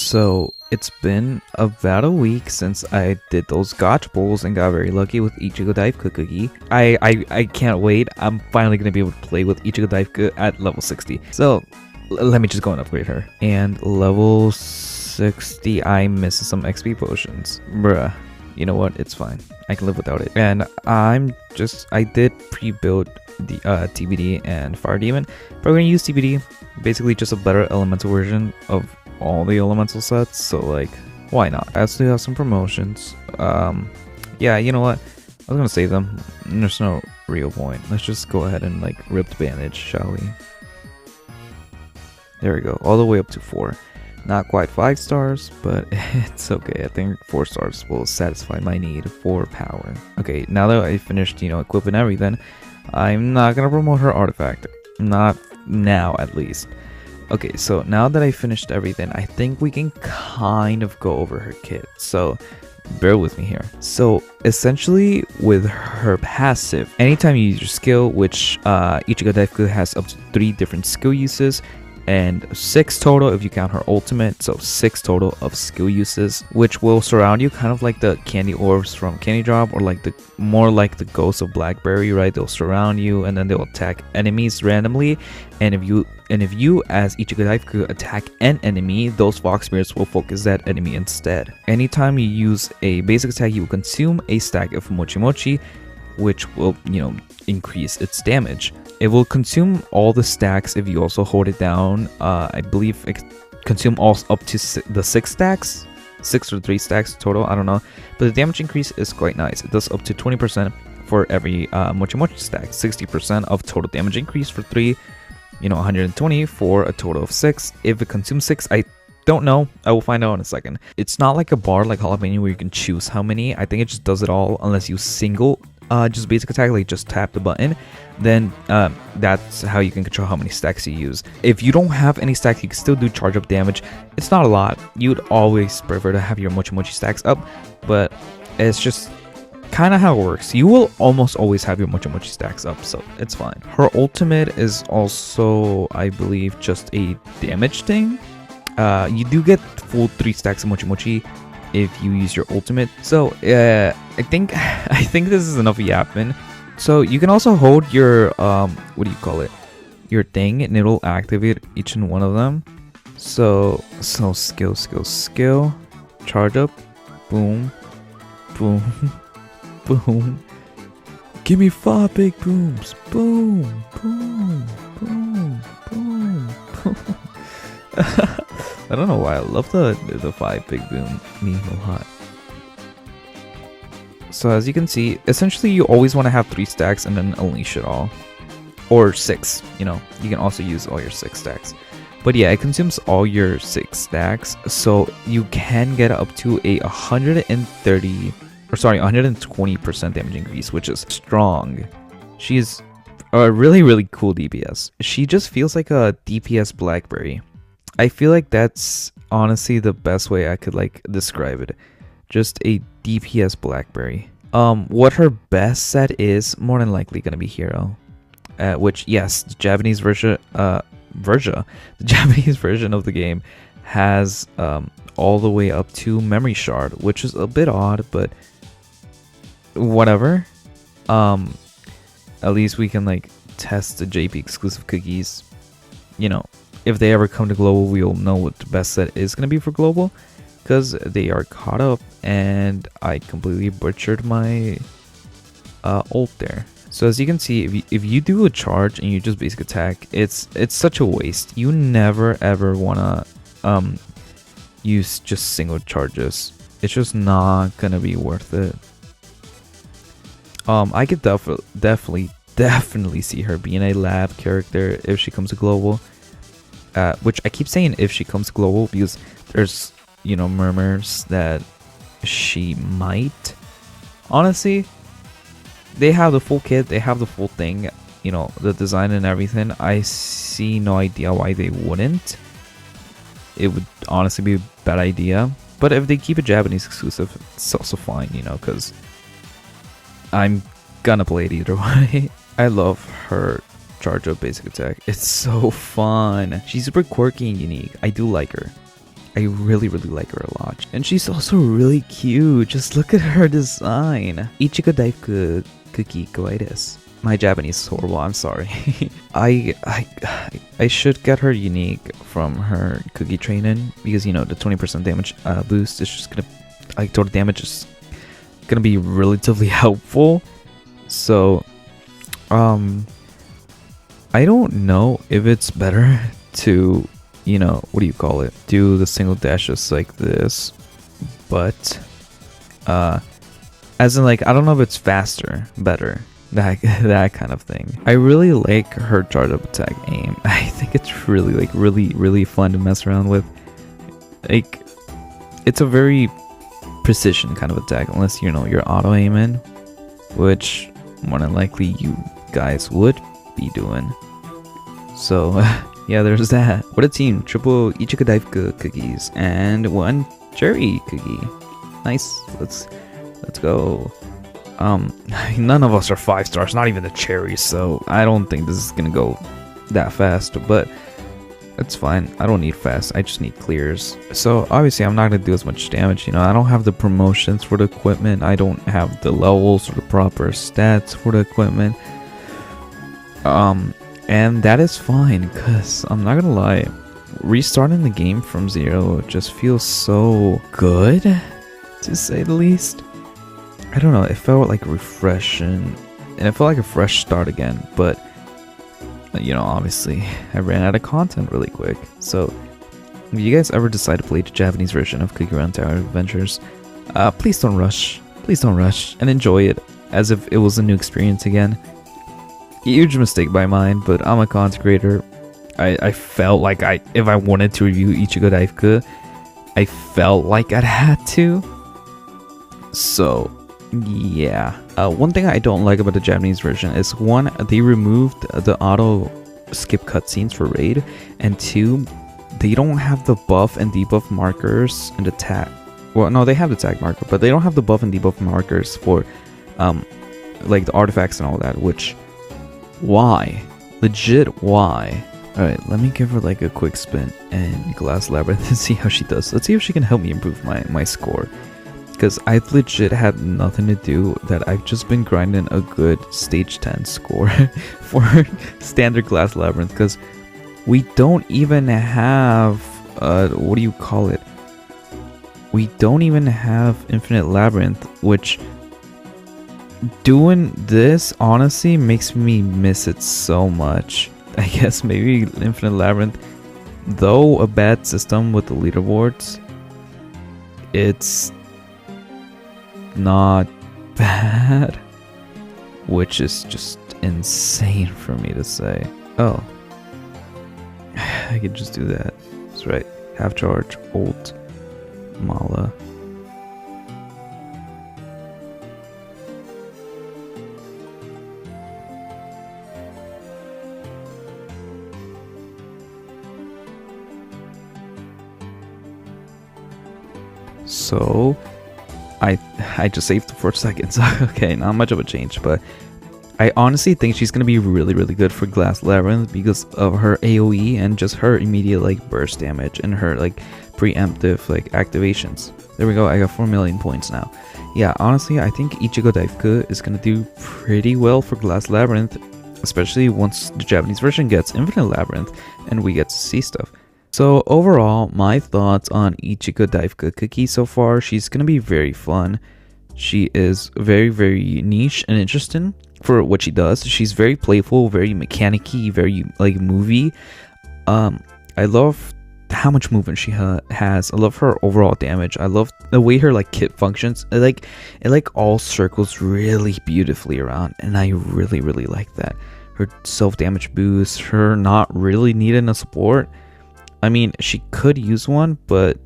So it's been about a week since I did those gotcha bowls and got very lucky with Ichigo daifuku cookie. I can't wait. I'm finally gonna be able to play with Ichigo daifuku at level 60. So let me just go and upgrade her. And level 60, I missed some XP potions. Bruh. You know what? It's fine. I can live without it. And I did pre-build the TBD and Fire Demon. But we're gonna use TBD. Basically just a better elemental version of all the elemental sets. So like, why not? I still have some promotions. Yeah, you know what? I was gonna save them. There's no real point. Let's just go ahead and like rip the bandage, shall we? There we go. All the way up to 4. Not quite 5 stars, but it's okay. I think 4 stars will satisfy my need for power. Okay, now that I finished, equipping everything, I'm not gonna promote her artifact. Not now, at least. Okay, so now that I finished everything, I think we can kind of go over her kit. So bear with me here. So essentially with her passive, anytime you use your skill, which Ichigo daifuku has up to 3 different skill uses, and 6 total if you count her ultimate, so 6 total of skill uses, which will surround you kind of like the candy orbs from Candy Drop, or like more like the ghosts of Blackberry, right? They'll surround you and then they'll attack enemies randomly, and if you as Ichigo daifuku attack an enemy, those Fox Spirits will focus that enemy instead. Anytime you use a basic attack, you will consume a stack of MOCHI, which will, increase its damage. It will consume all the stacks if you also hold it down. I believe it can consume all up to the 6 stacks. 6 or 3 stacks total, I don't know. But the damage increase is quite nice. It does up to 20% for every MOCHI stack. 60% of total damage increase for 3. 120 for a total of 6. If it consumes 6, I don't know. I will find out in a second. It's not like a bar like Jalapeno where you can choose how many. I think it just does it all unless you single just basic attack, like just tap the button. Then that's how you can control how many stacks you use. If you don't have any stacks, you can still do charge up damage. It's not a lot. You'd always prefer to have your MOCHI stacks up, but it's just kind of how it works. You will almost always have your MOCHI stacks up, so it's fine. Her ultimate is also, I believe, just a damage thing. You do get full 3 stacks of MOCHI if you use your ultimate. So I think this is enough yapping. So you can also hold your what do you call it, your thing, and it'll activate each and one of them. So skill, charge up, boom, boom, boom. Give me 5 big booms, boom, boom, boom, boom, boom. I don't know why I love the 5 big boom meme a lot. So as you can see, essentially you always want to have 3 stacks and then unleash it all. Or 6, you can also use all your 6 stacks. But yeah, it consumes all your 6 stacks, so you can get up to a 120% damage increase, which is strong. She is a really cool DPS. She just feels like a DPS Blackberry. I feel like that's honestly the best way I could like describe it. Just a DPS Blackberry. What her best set is more than likely gonna be Hero. Which, yes, the Japanese version the Japanese version of the game has all the way up to Memory Shard, which is a bit odd, but whatever. At least we can like test the JP exclusive cookies. If they ever come to global, we'll know what the best set is going to be for global, because they are caught up and I completely butchered my ult there. So as you can see, if you do a charge and you just basic attack, it's such a waste. You never ever want to use just single charges. It's just not going to be worth it. I could definitely see her being a lab character if she comes to global. Which I keep saying if she comes global because there's, murmurs that she might. Honestly, they have the full kit, they have the full thing, the design and everything. I see no idea why they wouldn't. It would honestly be a bad idea. But if they keep it Japanese exclusive, it's also fine, because I'm gonna play it either way. I love her charge up basic attack. It's so fun. She's super quirky and unique. I do like her. I really like her a lot. And she's also really cute. Just look at her design. Ichigo daifuku cookie kawaii desu. My Japanese is horrible, I'm sorry. I should get her unique from her cookie training, because you know the 20% damage boost is just gonna, like, total damage is gonna be relatively helpful. So I don't know if it's better to, you know, what do you call it, do the single dash just like this, but as in, like, I don't know if it's faster, better, that kind of thing. I really like her charge up attack aim. I think it's really, like, really fun to mess around with. Like, it's a very precision kind of attack, unless, you know, you're auto aiming, which more than likely you guys would be doing. So yeah, there's that. What a team. Triple Ichigo daifuku cookies and 1 cherry cookie. Nice. Let's go. None of us are 5 stars, not even the cherries, so I don't think this is gonna go that fast, but it's fine. I don't need fast, I just need clears. So obviously I'm not gonna do as much damage, you know. I don't have the promotions for the equipment, I don't have the levels or the proper stats for the equipment. And that is fine, because I'm not gonna lie, restarting the game from 0 just feels so good, to say the least. I don't know, it felt like refreshing, and it felt like a fresh start again, but you know, obviously I ran out of content really quick. So if you guys ever decide to play the Japanese version of Cookie Run Tower Adventures, please don't rush, and enjoy it as if it was a new experience again. Huge mistake by mine, but I'm a content creator. I felt like if I wanted to review Ichigo daifuku, I felt like I'd had to. So yeah, one thing I don't like about the Japanese version is, 1, they removed the auto skip cutscenes for raid, and 2, they don't have the buff and debuff markers and the tag. Well, no, they have the tag marker, but they don't have the buff and debuff markers for like the artifacts and all that. Which, why? Legit, why? Alright, let me give her like a quick spin and Glass Labyrinth and see how she does. Let's see if she can help me improve my score. Because I've legit had nothing to do, that I've just been grinding a good stage 10 score for standard Glass Labyrinth. Because we don't even have, what do you call it? We don't even have Infinite Labyrinth, which, doing this honestly makes me miss it so much. I guess maybe Infinite Labyrinth, though a bad system with the leaderboards, it's not bad, which is just insane for me to say. Oh, I could just do that. That's right. Half charge, ult, Mala. So I just saved for seconds. Okay, not much of a change, but I honestly think she's gonna be really good for Glass Labyrinth because of her AoE and just her immediate like burst damage and her like preemptive like activations. There we go, I got 4 million points now. Yeah, honestly, I think Ichigo daifuku is gonna do pretty well for Glass Labyrinth, especially once the Japanese version gets Infinite Labyrinth and we get to see stuff. So overall, my thoughts on Ichigo daifuku Cookie so far: she's gonna be very fun. She is very niche and interesting for what she does. She's very playful, very mechanic-y, very like movie. I love how much movement she has. I love her overall damage. I love the way her like kit functions. It all circles really beautifully around, and I really like that. Her self-damage boost, her not really needing a support. I mean, she could use one, but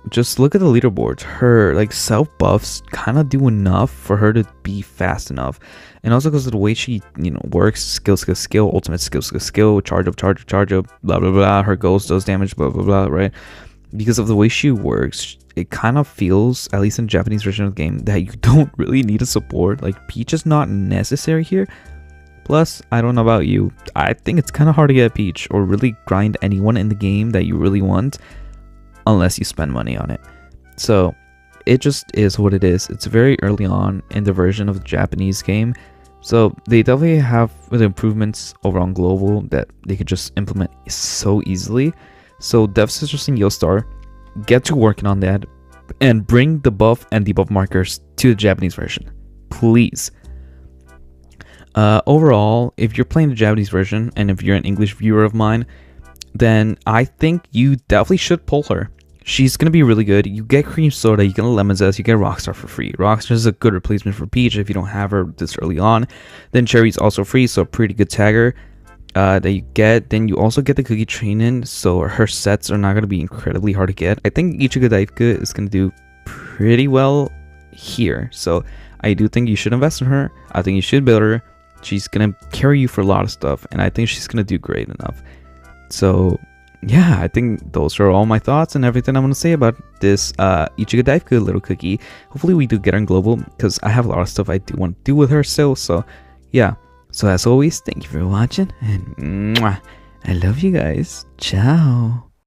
just look at the leaderboards. Her like self buffs kind of do enough for her to be fast enough, and also because of the way she, you know, works, skill, ultimate skill, charge up, blah blah blah. Her ghost does damage, blah blah blah. Right? Because of the way she works, it kind of feels, at least in the Japanese version of the game, that you don't really need a support. Like, Peach is not necessary here. Plus, I don't know about you, I think it's kind of hard to get a Peach or really grind anyone in the game that you really want unless you spend money on it. So it just is what it is. It's very early on in the version of the Japanese game, so they definitely have the improvements over on global that they could just implement so easily. So Dev Sisters and Yostar, get to working on that and bring the buff and debuff markers to the Japanese version, please. Overall, if you're playing the Japanese version and if you're an English viewer of mine, then I think you definitely should pull her. She's gonna be really good. You get Cream Soda, you get a Lemon Zest, you get Rockstar for free. Rockstar is a good replacement for Peach if you don't have her this early on. Then Cherry's also free, so a pretty good tagger that you get. Then you also get the Cookie Train-in, so her sets are not gonna be incredibly hard to get. I think Ichigo daifuku is gonna do pretty well here, so I do think you should invest in her. I think you should build her. She's gonna carry you for a lot of stuff, and I think she's gonna do great enough. So yeah, I think those are all my thoughts and everything I'm gonna say about this Ichigo daifuku little cookie. Hopefully we do get her in global, because I have a lot of stuff I do want to do with her still. So yeah, so as always, thank you for watching, and mwah, I love you guys. Ciao.